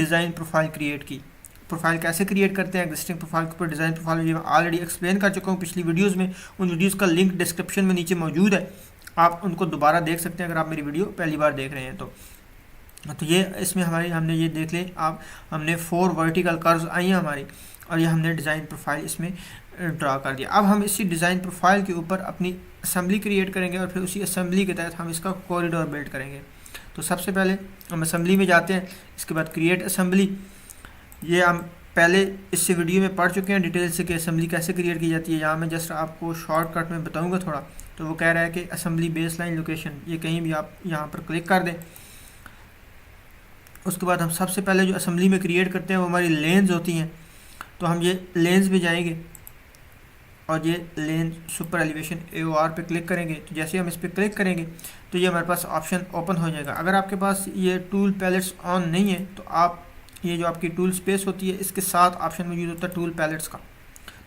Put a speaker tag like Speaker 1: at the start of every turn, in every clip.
Speaker 1: Design profile create की। Profile कैसे create करते हैं एग्जिस्टिंग प्रोफाइल के ऊपर डिज़ाइन प्रोफाइल, ये मैं ऑलरेडी एक्सप्लेन कर चुका हूँ पिछली वीडियोस में। उन वीडियोस का लिंक डिस्क्रिप्शन में नीचे मौजूद है, आप उनको दोबारा देख सकते हैं अगर आप मेरी वीडियो पहली बार देख रहे हैं तो ये इसमें हमने ये देख लें आप, हमने 4 वर्टिकल कर्व्स आई हैं हमारी, और ये हमने डिज़ाइन प्रोफाइल इसमें ड्रा कर दिया। अब हम इसी डिज़ाइन प्रोफाइल के ऊपर अपनी असेंबली क्रिएट करेंगे और फिर उसी असेंबली के तहत हम इसका कॉरिडोर बिल्ड करेंगे। तो सबसे पहले हम असेंबली में जाते हैं, इसके बाद क्रिएट असेंबली। ये हम पहले इससे वीडियो में पढ़ चुके हैं डिटेल से कि असेंबली कैसे क्रिएट की जाती है। यहाँ मैं जस्ट आपको शॉर्टकट में बताऊँगा थोड़ा। तो वो कह रहा है कि असेंबली बेसलाइन लोकेशन, ये कहीं भी आप यहाँ पर क्लिक कर दें। उसके बाद हम सबसे पहले जो असेंबली में क्रिएट करते हैं वो हमारी लेन्स होती हैं। तो हम ये लेन्स में जाएंगे और ये लेन सुपर एलिवेशन AOR पे क्लिक करेंगे। तो जैसे हम इस पर क्लिक करेंगे तो ये हमारे पास ऑप्शन ओपन हो जाएगा। अगर आपके पास ये टूल पैलेट्स ऑन नहीं है तो आप ये जो आपकी टूल स्पेस होती है इसके साथ ऑप्शन मौजूद होता है टूल पैलेट्स का,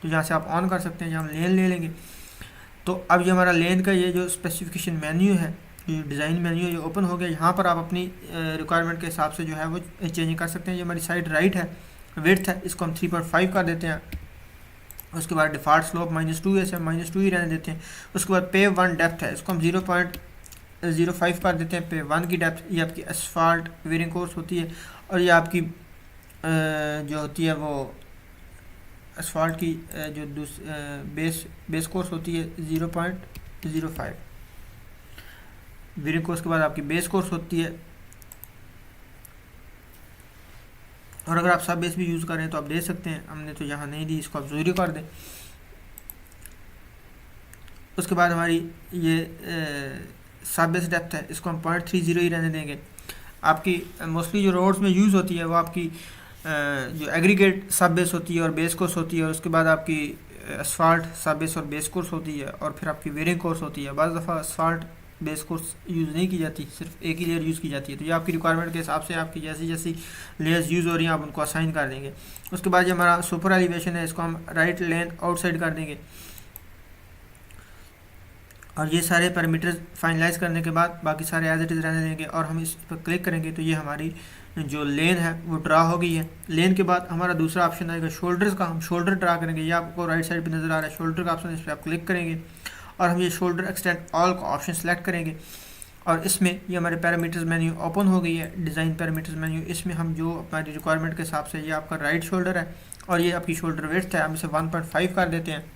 Speaker 1: तो यहाँ से आप ऑन कर सकते हैं। यहाँ हम लेन ले लेंगे। तो अब ये हमारा लेन का ये जो स्पेसिफिकेशन मेन्यू है, ये डिज़ाइन मेन्यू ये ओपन हो गया। यहाँ पर आप अपनी रिक्वायरमेंट के हिसाब से जो है वो चेंजिंग कर सकते हैं। ये हमारी साइड राइट है, विड्थ है, इसको हम 3.5 कर देते हैं। उसके बाद डिफ़ॉल्ट स्लोप -2 है, इसे हम -2 ही रहने देते हैं। उसके बाद पेव 1 डेप्थ है, इसको हम 0.05 कर देते हैं। पेव 1 की डेप्थ ये आपकी एसफाल्ट वेयरिंग कोर्स होती है, और ये आपकी जो होती है वो एसफाल्ट की जो बेस कोर्स होती है 0.05 वेयरिंग कोर्स के बाद आपकी बेस कोर्स होती है। और अगर आप सब बेस भी यूज़ करें तो आप दे सकते हैं, हमने तो यहाँ नहीं दी, इसको आप 0 कर दें। उसके बाद हमारी ये सब बेस डेप्थ है, इसको हम 0.30 ही रहने देंगे। आपकी मोस्टली जो रोड्स में यूज़ होती है वो आपकी जो एग्रीगेट सब बेस होती है और बेस कोर्स होती है, और उसके बाद आपकी एसफाल्ट सब बेस और बेस कोर्स होती है, और फिर आपकी वेयरिंग कोर्स होती है। बाज़ दफ़ा एसफाल्ट बेस कोर्स यूज़ नहीं की जाती, सिर्फ एक ही लेयर यूज़ की जाती है। तो ये आपकी रिक्वायरमेंट के हिसाब से आपकी जैसी जैसी लेयर्स यूज़ हो रही हैं आप उनको असाइन कर देंगे। उसके बाद जो हमारा सुपर एलिवेशन है इसको हम राइट लेन आउटसाइड कर देंगे। और ये सारे पैरामीटर्स फाइनलाइज करने के बाद बाकी सारे एज इट इज़ रहने देंगे, और हम इस पर क्लिक करेंगे तो ये हमारी जो लेन है वो ड्रा हो गई है। लेन के बाद हमारा दूसरा ऑप्शन आएगा शोल्डर्स का, हम शोल्डर ड्रा करेंगे। ये आपको राइट साइड पे नज़र आ रहा है शोल्डर का ऑप्शन, इस पर आप क्लिक करेंगे और हम ये शोल्डर एक्सटेंड ऑल का ऑप्शन सेलेक्ट करेंगे। और इसमें ये हमारे पैरामीटर्स मेन्यू ओपन हो गई है, डिज़ाइन पैरामीटर्स मेन्यू। इसमें हम जो हमारी रिक्वायरमेंट के हिसाब से, ये आपका राइट शोल्डर है और ये आपकी शोल्डर विड्थ है, हम इसे 1.5 कर देते हैं।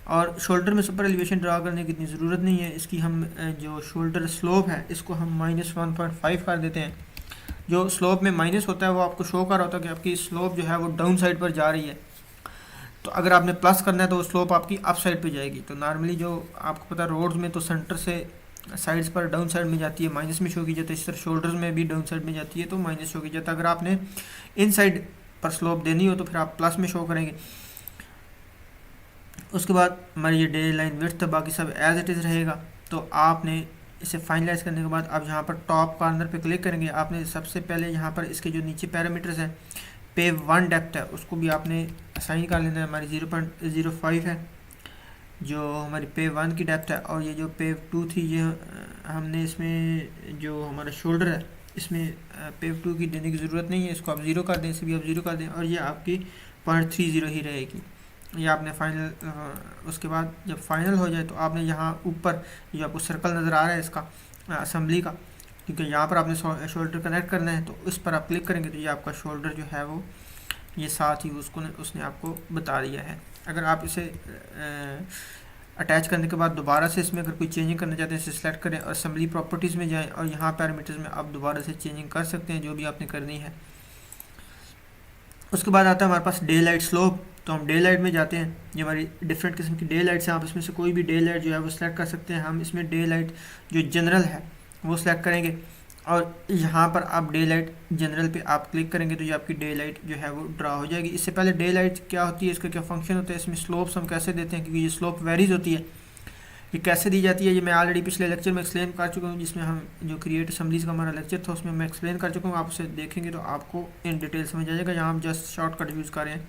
Speaker 1: और शोल्डर में सुपर एलिवेशन ड्रा करने की इतनी ज़रूरत नहीं है, इसकी हम जो शोल्डर स्लोप है इसको हम -1.5 कर देते हैं। जो स्लोप में माइनस होता है वो आपको शो कर रहा होता है कि आपकी स्लोप जो है वो डाउन साइड पर जा रही है। तो अगर आपने प्लस करना है तो स्लोप आपकी अप साइड पे जाएगी। तो नॉर्मली जो आपको पता है रोड्स में तो सेंटर से साइड्स पर डाउन साइड में जाती है, माइनस में शो की जाती है। इस तरह शोल्डर्स में भी डाउन साइड में जाती है तो माइनस शो की जाता है। अगर आपने इन साइड पर स्लोप देनी हो तो फिर आप प्लस में शो करेंगे। उसके बाद हमारी ये डे लाइन विड्थ बाकी सब एज इट इज़ रहेगा। तो आपने इसे फाइनलाइज करने के बाद आप यहाँ पर टॉप कॉर्नर पे क्लिक करेंगे। आपने सबसे पहले यहाँ पर इसके जो नीचे पैरामीटर्स हैं, पेव 1 डेप्थ है उसको भी आपने असाइन कर लेना है। हमारी 0.05 है जो हमारी पेव 1 की डेप्थ है, और ये जो पेव 2 थी ये हमने इसमें जो हमारा शोल्डर है इसमें पेव 2 की देने की ज़रूरत नहीं है, इसको आप 0 कर दें, इसे भी आप 0 कर दें, और ये आपकी 0.30 ही रहेगी। ये आपने फाइनल, उसके बाद जब फाइनल हो जाए तो आपने यहाँ ऊपर जो आपको सर्कल नज़र आ रहा है इसका असेंबली का, क्योंकि यहाँ पर आपने शोल्डर कनेक्ट करना है, तो उस पर आप क्लिक करेंगे तो ये आपका शोल्डर जो है वो ये साथ ही उसने आपको बता दिया है। अगर आप इसे अटैच करने के बाद दोबारा से इसमें अगर कोई चेंजिंग करना चाहते हैं इसे सेलेक्ट करें और असेंबली प्रॉपर्टीज़ में जाएँ, और यहाँ पैरामीटर्स में आप दोबारा से चेंजिंग कर सकते हैं जो भी आपने करनी है। उसके बाद आता है हमारे पास डे लाइट स्लोप। तो हम डे लाइट में जाते हैं। ये हमारी डिफरेंट किस्म की डे लाइट्स हैं, आप इसमें से कोई भी डे लाइट जो है वो सिलेक्ट कर सकते हैं। हम इसमें डे लाइट जो जनरल है वो सिलेक्ट करेंगे, और यहाँ पर आप डे लाइट जनरल पे आप क्लिक करेंगे तो ये आपकी डे लाइट जो है वो ड्रा हो जाएगी। इससे पहले डे लाइट क्या होती है, इसका क्या फंक्शन होता है, इसमें स्लोप्स हम कैसे देते हैं, क्योंकि ये स्लोप वेरीज होती है, ये कैसे दी जाती है ये मैं ऑलरेडी पिछले लेक्चर में एक्सप्लेन कर चुका हूँ, जिसमें हम जो क्रिएट असेंबलीज का हमारा लेक्चर था उसमें मैं एक्सप्लेन कर चुका हूँ। आप उसे देखेंगे तो आपको इन डिटेल समझ आ जाएगा। यहाँ हम जस्ट शॉर्टकट यूज़ करें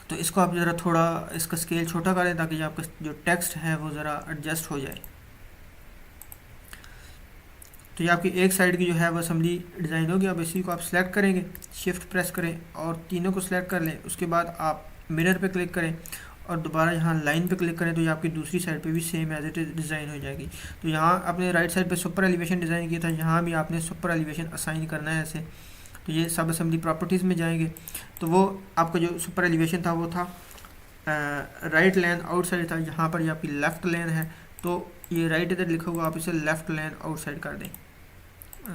Speaker 1: तो इसको आप ज़रा थोड़ा इसका स्केल छोटा करें ताकि आपका जो टेक्स्ट है वो ज़रा एडजस्ट हो जाए। तो ये आपकी एक साइड की जो है वो असम्बली डिज़ाइन होगी। अब इसी को आप सेलेक्ट करेंगे, शिफ्ट प्रेस करें और तीनों को सिलेक्ट कर लें। उसके बाद आप मिरर पे क्लिक करें और दोबारा यहाँ लाइन पे क्लिक करें तो ये आपकी दूसरी साइड पे भी same as it is design हो जाएगी। तो यहाँ आपने राइट साइड पे सुपर एलिवेशन डिज़ाइन किया था, यहाँ भी आपने सुपर एलिवेशन असाइन करना है ऐसे। तो ये सब असेंबली प्रॉपर्टीज़ में जाएंगे तो वो आपका जो सुपर एलिवेशन था वो था राइट लेन आउटसाइड था। यहाँ पर ये आपकी लेफ़्ट लेन है तो ये राइट इधर लिखा हुआ, आप इसे लेफ़्ट लेन आउटसाइड कर दें,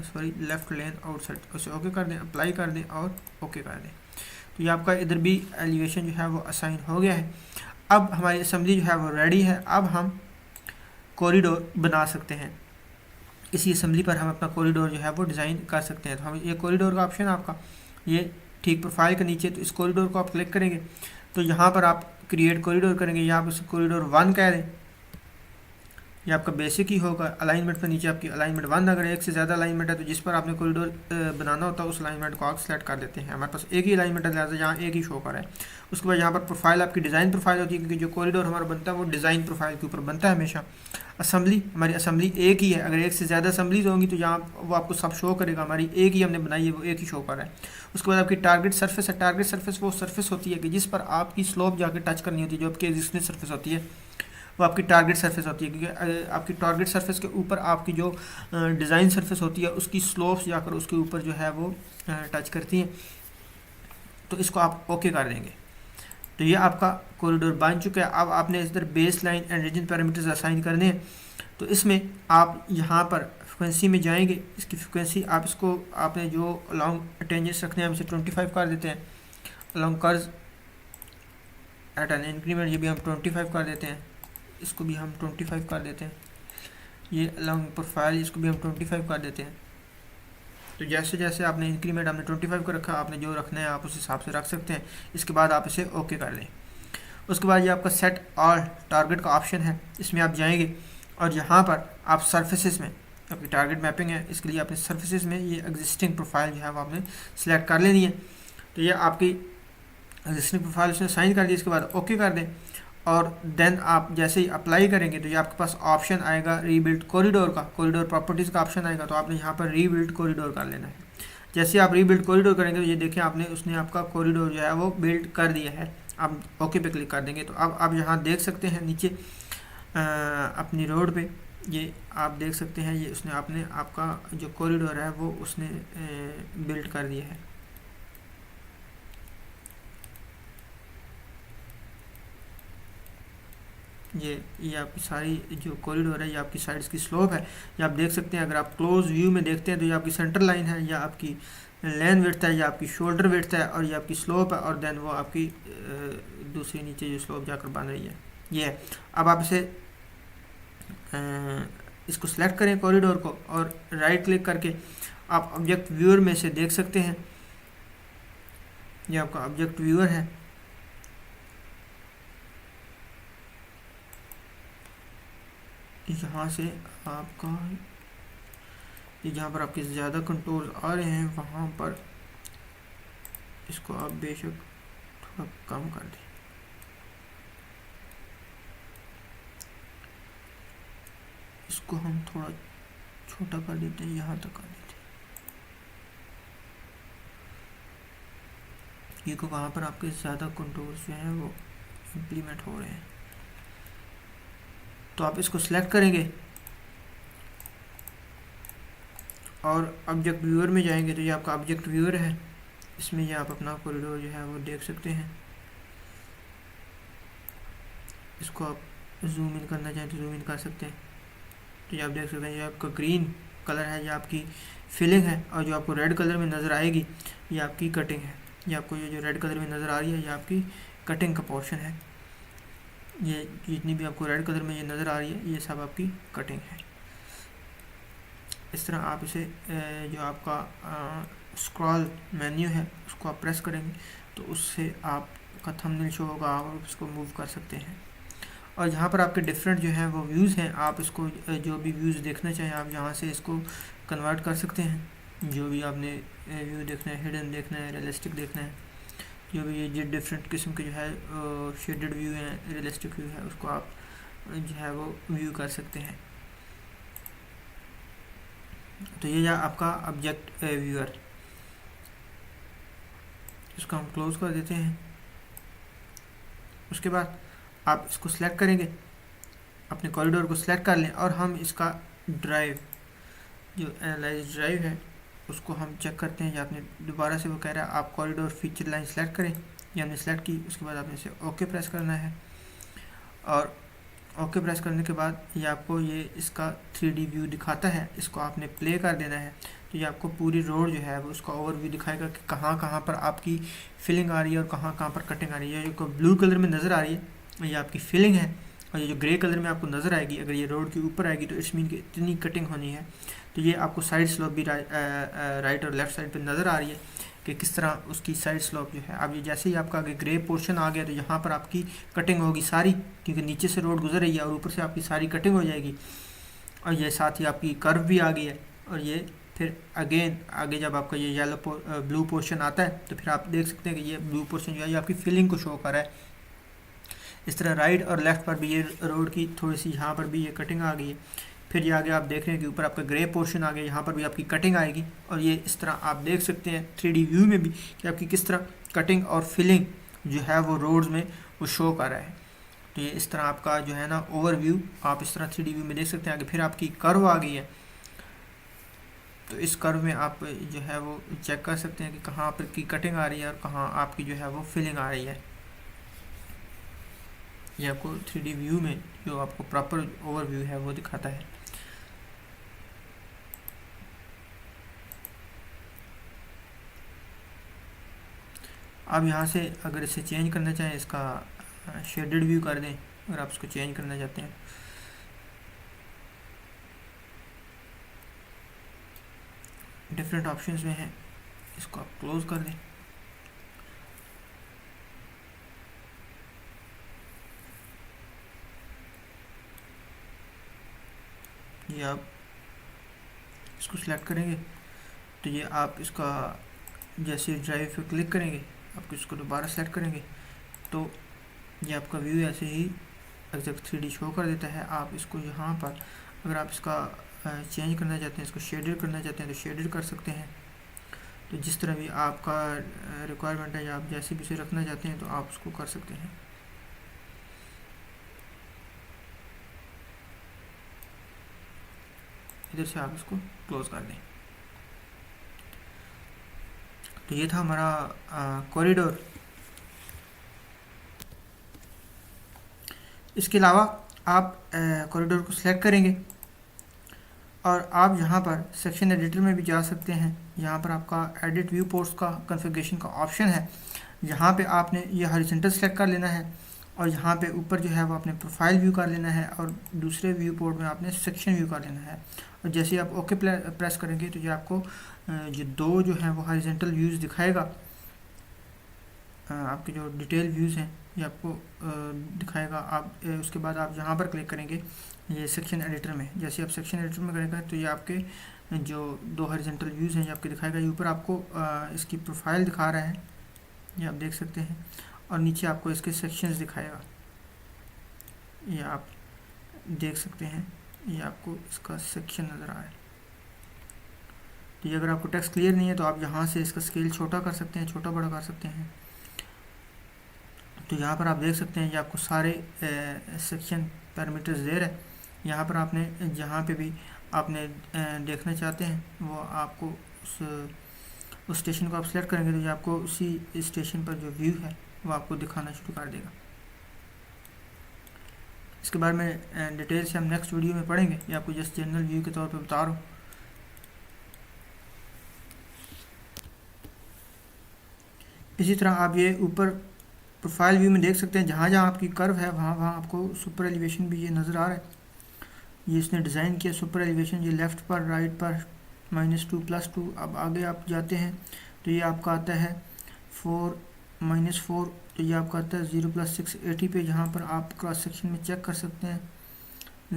Speaker 1: सॉरी लेफ़्ट लेन आउटसाइड, उसे ओके कर दें, अप्लाई कर दें और ओके कर दें। तो ये आपका इधर भी एलिवेशन जो है वो असाइन हो गया है। अब हमारी असेंबली जो है वो रेडी है। अब हम कॉरिडोर बना सकते हैं। इसी असेंबली पर हम अपना कॉरिडोर जो है वो डिज़ाइन कर सकते हैं। तो हम ये कॉरिडोर का ऑप्शन आपका ये ठीक प्रोफाइल के नीचे, तो इस कॉरिडोर को आप क्लिक करेंगे तो यहाँ पर आप क्रिएट कॉरिडोर करेंगे, यहाँ पर इसे कॉरिडोर 1 कह दें। ये आपका बेसिक ही होगा। अलाइनमेंट पर नीचे आपकी अलाइनमेंट 1, अगर एक से ज़्यादा अलाइनमेंट है तो जिस पर आपने कॉरिडोर बनाना होता है उस अलाइनमेंट को आप सेलेक्ट कर देते हैं। हमारे पास एक ही अलाइनमेंट है, लिहाजा यहाँ एक ही शो कर है। उसके बाद यहाँ पर प्रोफाइल आपकी डिज़ाइन प्रोफाइल होती है, क्योंकि जो कॉरिडोर हमारा बनता है वो डिज़ाइन प्रोफाइल के ऊपर बनता है हमेशा। असेंबली, हमारी असेंबली एक ही है। अगर एक से ज़्यादा असेंबलीज होंगी तो यहाँ वो आपको सब शो करेगा, हमारी एक ही हमने बनाई है, वो एक ही शो कर रहा है। उसके बाद आपकी टारगेट सरफेस है। टारगेट सरफेस वो सरफेस होती है कि जिस पर आपकी स्लोप जाकर टच करनी होती है, जो आपकी एग्जिस्टिंग सरफेस होती है वो आपकी टारगेट सरफेस होती है, क्योंकि आपकी टारगेट सरफेस के ऊपर आपकी जो डिज़ाइन सरफेस होती है उसकी स्लोप्स जाकर उसके ऊपर जो है वो टच करती हैं। तो इसको आप ओके कर देंगे। तो ये आपका कॉरिडोर बन चुका है। अब आपने इधर base line and region parameters assign करने हैं। तो इसमें आप यहाँ पर फ्रिक्वेंसी में जाएंगे, इसकी फ्रिक्वेंसी आप इसको आपने जो लॉन्ग टेंजेस रखने हैं हम इसे 25 कर देते हैं। लॉन्ग कर्ज एट एन इंक्रीमेंट ये भी हम 25 कर देते हैं, इसको भी हम 25 कर देते हैं। ये लॉन्ग प्रोफाइल इसको भी हम 25 कर देते हैं। तो जैसे जैसे आपने इंक्रीमेंट आपने 25 को रखा, आपने जो रखना है आप उस हिसाब से रख सकते हैं। इसके बाद आप इसे ओके कर लें। उसके बाद ये आपका सेट ऑल टारगेट का ऑप्शन है, इसमें आप जाएंगे और यहाँ पर आप सर्फेसिस में आपकी टारगेट मैपिंग है, इसके लिए आपने सर्फेसिस में ये एग्जिस्टिंग प्रोफाइल जो है वो आपने सेलेक्ट कर लेनी है। तो ये आपकी एग्जिस्टिंग प्रोफाइल उसने साइन कर दी। इसके बाद ओके कर दें और देन आप जैसे ही अप्लाई करेंगे तो ये आपके पास ऑप्शन आएगा रीबिल्ड कॉरिडोर का, कॉरिडोर प्रॉपर्टीज़ का ऑप्शन आएगा। तो आपने यहाँ पर रीबिल्ड कॉरिडोर कर लेना है। जैसे आप रीबिल्ड कॉरिडोर करेंगे तो ये देखें आपने उसने आपका कॉरिडोर जो है वो बिल्ड कर दिया है। आप ओके पे क्लिक कर देंगे तो अब आप यहाँ देख सकते हैं नीचे अपनी रोड पे ये आप देख सकते हैं ये उसने आपने आपका जो कॉरिडोर है वो उसने बिल्ड कर दिया है। ये आपकी सारी जो कॉरिडोर है ये आपकी साइड्स की स्लोप है। ये आप देख सकते हैं। अगर आप क्लोज व्यू में देखते हैं तो ये आपकी सेंटर लाइन है, या आपकी लेन विड्थ है, या आपकी शोल्डर विड्थ है, और ये आपकी स्लोप है, और देन वो आपकी दूसरी नीचे जो स्लोप जाकर बन रही है ये है। अब आप इसे इसको सेलेक्ट करें कॉरिडोर को और राइट क्लिक करके आप ऑब्जेक्ट व्यूअर में से देख सकते हैं। ये आपका ऑब्जेक्ट व्यूअर है। यहाँ से आपका ये जहाँ पर आपके ज़्यादा कंट्रोल आ रहे हैं वहाँ पर इसको आप बेशक थोड़ा कम कर दें। इसको हम थोड़ा छोटा कर देते हैं, यहाँ तक कर देते हैं, क्योंकि वहाँ पर आपके ज़्यादा कंट्रोल्स जो हैं वो इम्प्लीमेंट हो रहे हैं। तो आप इसको सिलेक्ट करेंगे और ऑब्जेक्ट व्यूअर में जाएंगे तो ये आपका ऑब्जेक्ट व्यूअर है। इसमें ये आप अपना कॉरिडोर जो है वो देख सकते हैं। इसको आप जूम इन करना चाहें तो जूम इन कर सकते हैं। तो ये आप देख सकते हैं ये आपका ग्रीन कलर है, ये आपकी फिलिंग है, और जो आपको रेड कलर में नज़र आएगी ये आपकी कटिंग है। ये आपको ये जो रेड कलर में नज़र आ रही है ये आपकी कटिंग का पोर्शन है। ये जितनी भी आपको रेड कलर में ये नज़र आ रही है ये सब आपकी कटिंग है। इस तरह आप इसे जो आपका स्क्रॉल मेन्यू है उसको आप प्रेस करेंगे तो उससे आपका थंबनेल शो होगा, आप उसको मूव कर सकते हैं। और यहाँ पर आपके डिफरेंट जो हैं वो व्यूज़ हैं, आप इसको जो भी व्यूज़ देखना चाहें आप यहाँ से इसको कन्वर्ट कर सकते हैं। जो भी आपने व्यू देखना है, हिडन देखना है, रियलिस्टिक देखना है, जो भी ये डिफरेंट किस्म के जो है शेडेड व्यू है, रियलिस्टिक व्यू है, उसको आप जो है वो व्यू कर सकते हैं। तो ये आपका ऑब्जेक्ट व्यूअर, इसको हम क्लोज कर देते हैं। उसके बाद आप इसको सिलेक्ट करेंगे, अपने कॉरिडोर को सिलेक्ट कर लें और हम इसका ड्राइव, जो एनालाइज ड्राइव है उसको हम चेक करते हैं। या आपने दोबारा से वो कह रहा है आप कॉरिडोर फीचर लाइन सेलेक्ट करें, ये हमने सेलेक्ट की। उसके बाद आपने इसे ओके प्रेस करना है और ओके प्रेस करने के बाद ये आपको ये इसका 3D व्यू दिखाता है, इसको आपने प्ले कर देना है। तो ये आपको पूरी रोड जो है वो उसका ओवरव्यू दिखाएगा कि कहाँ कहाँ पर आपकी फिलिंग आ रही है और कहाँ कहाँ पर कटिंग आ रही है। जो ब्लू कलर में नज़र आ रही है ये आपकी फिलिंग है, और ये जो ग्रे कलर में आपको नज़र आएगी, अगर ये रोड के ऊपर आएगी तो इट्स मीन कि इतनी कटिंग होनी है। तो ये आपको साइड स्लोप भी राइट और लेफ़्ट साइड पर नज़र आ रही है कि किस तरह उसकी साइड स्लोप जो है। अब ये जैसे ही आपका आगे ग्रे पोर्शन आ गया तो यहाँ पर आपकी कटिंग होगी सारी, क्योंकि नीचे से रोड गुजर रही है और ऊपर से आपकी सारी कटिंग हो जाएगी। और ये साथ ही आपकी कर्व भी आ गई है। और ये फिर अगेन आगे जब आपका ये ब्लू पोर्शन आता है तो फिर आप देख सकते हैं कि ये ब्लू पोर्शन जो है ये आपकी फिलिंग को शो कर रहा है। इस तरह राइट और लेफ़्ट पर भी ये रोड की थोड़ी सी यहाँ पर भी ये कटिंग आ गई है। फिर ये आगे आप देख रहे हैं कि ऊपर आपका ग्रे पोर्शन आ गया, यहाँ पर भी आपकी कटिंग आएगी। और ये इस तरह आप देख सकते हैं 3D व्यू में भी कि आपकी किस तरह कटिंग और फिलिंग जो है वो रोड्स में वो शो कर रहा है। तो ये इस तरह आपका जो है ना ओवरव्यू आप इस तरह 3D व्यू में देख सकते हैं। आगे फिर आपकी कर्व आ गई है, तो इस कर्व में आप जो है वो चेक कर सकते हैं कि कहाँ पर की कटिंग आ रही है और कहाँ आपकी जो है वो फिलिंग आ रही है। ये आपको 3D व्यू में जो आपको प्रॉपर ओवरव्यू है वो दिखाता है। आप यहाँ से अगर इसे चेंज करना चाहें, इसका शेडेड व्यू कर दें अगर आप इसको चेंज करना चाहते हैं। डिफरेंट ऑप्शंस में है, इसको आप क्लोज कर दें। ये आप इसको सिलेक्ट करेंगे तो ये आप इसका जैसे ड्राइव पे क्लिक करेंगे आप इसको दोबारा सेलेक्ट करेंगे तो ये आपका व्यू ऐसे ही एग्जैक्ट 3D शो कर देता है। आप इसको यहाँ पर अगर आप इसका चेंज करना चाहते हैं, इसको शेडेड करना चाहते हैं तो शेडेड कर सकते हैं। तो जिस तरह भी आपका रिक्वायरमेंट है या आप जैसे भी इसे रखना चाहते हैं तो आप उसको कर सकते हैं। इधर से आप इसको क्लोज कर दें। तो ये था हमारा कॉरिडोर। इसके अलावा आप कॉरिडोर को सिलेक्ट करेंगे और आप यहाँ पर सेक्शन एडिटर में भी जा सकते हैं। यहाँ पर आपका एडिट व्यू पोर्ट्स का कॉन्फ़िगरेशन का ऑप्शन है। यहाँ पे आपने ये हॉरिजॉन्टल सेलेक्ट कर लेना है और यहाँ पे ऊपर जो है वो आपने प्रोफाइल व्यू कर लेना है और दूसरे व्यू पोर्ट में आपने सेक्शन व्यू कर लेना है। और जैसे आप ओके प्रेस करेंगे तो ये आपको जो दो जो हैं वो हॉरिजॉन्टल व्यूज़ दिखाएगा। आपके जो डिटेल व्यूज़ हैं ये आपको दिखाएगा। आप उसके बाद आप यहाँ पर क्लिक करेंगे ये सेक्शन एडिटर में। जैसे आप सेक्शन एडिटर में करेंगे तो ये आपके जो दो हॉरिजॉन्टल व्यूज़ हैं ये आपके दिखाएगा। ये ऊपर आपको इसकी प्रोफाइल दिखा रहा है, ये आप देख सकते हैं, और नीचे आपको इसके सेक्शंस दिखाएगा, ये आप देख सकते हैं। ये आपको इसका सेक्शन नज़र आ रहा है। तो ये अगर आपको टेक्स्ट क्लियर नहीं है तो आप यहाँ से इसका स्केल छोटा कर सकते हैं, छोटा बड़ा कर सकते हैं। तो यहाँ पर आप देख सकते हैं ये आपको सारे सेक्शन पैरामीटर्स दे रहा है। यहाँ पर आपने जहाँ पे भी आपने देखना चाहते हैं वो आपको उस स्टेशन को आप सेलेक्ट करेंगे तो ये आपको उसी स्टेशन पर जो व्यू है वो आपको दिखाना शुरू कर देगा। इसके बारे में डिटेल से हम नेक्स्ट वीडियो में पढ़ेंगे। ये आपको जस्ट जनरल व्यू के तौर पे बता रहा हूँ। इसी तरह आप ये ऊपर प्रोफाइल व्यू में देख सकते हैं जहाँ जहाँ आपकी कर्व है वहाँ वहाँ आपको सुपर एलिवेशन भी ये नज़र आ रहा है। ये इसने डिज़ाइन किया सुपर एलिवेशन, ये लेफ़्ट पर राइट पर -2 +2। अब आगे आप जाते हैं तो ये आपका आता है 4 -4, तो ये आपका आता है 0 + 6 80 पे। यहाँ पर आप क्रॉस सेक्शन में चेक कर सकते हैं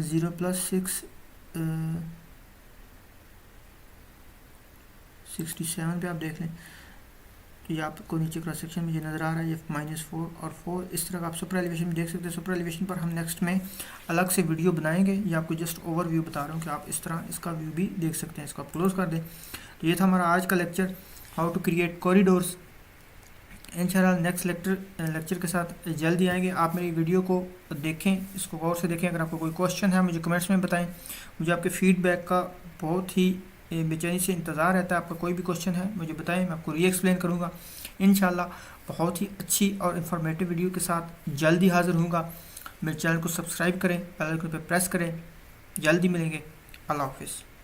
Speaker 1: 0 + 6 67 पे आप देख लें। तो ये आपको नीचे क्रॉस सेक्शन में ये नज़र आ रहा है, ये -4 और 4 इस तरह का आप सुपर एलिवेशन में देख सकते हैं। सुपर एलिवेशन पर हम नेक्स्ट में अलग से वीडियो बनाएंगे, ये आपको जस्ट ओवरव्यू बता रहा हूँ कि आप इस तरह इसका व्यू भी देख सकते हैं। इसको आप क्लोज कर दें। तो ये था हमारा आज का lecture, how to create corridors. इंशाल्लाह नेक्स्ट लेक्चर के साथ जल्दी आएंगे। आप मेरी वीडियो को देखें, इसको गौर से देखें। अगर आपको कोई क्वेश्चन है मुझे कमेंट्स में बताएं। मुझे आपके फीडबैक का बहुत ही बेचैनी से इंतज़ार रहता है। आपका कोई भी क्वेश्चन है मुझे बताएं, मैं आपको री एक्सप्लेन करूँगा इंशाल्लाह। बहुत ही अच्छी और इन्फॉर्मेटिव वीडियो के साथ जल्दी हाज़िर होऊंगा। मेरे चैनल को सब्सक्राइब करें, बेल आइकन पर प्रेस करें। जल्दी मिलेंगे। अल्लाह हाफिज़।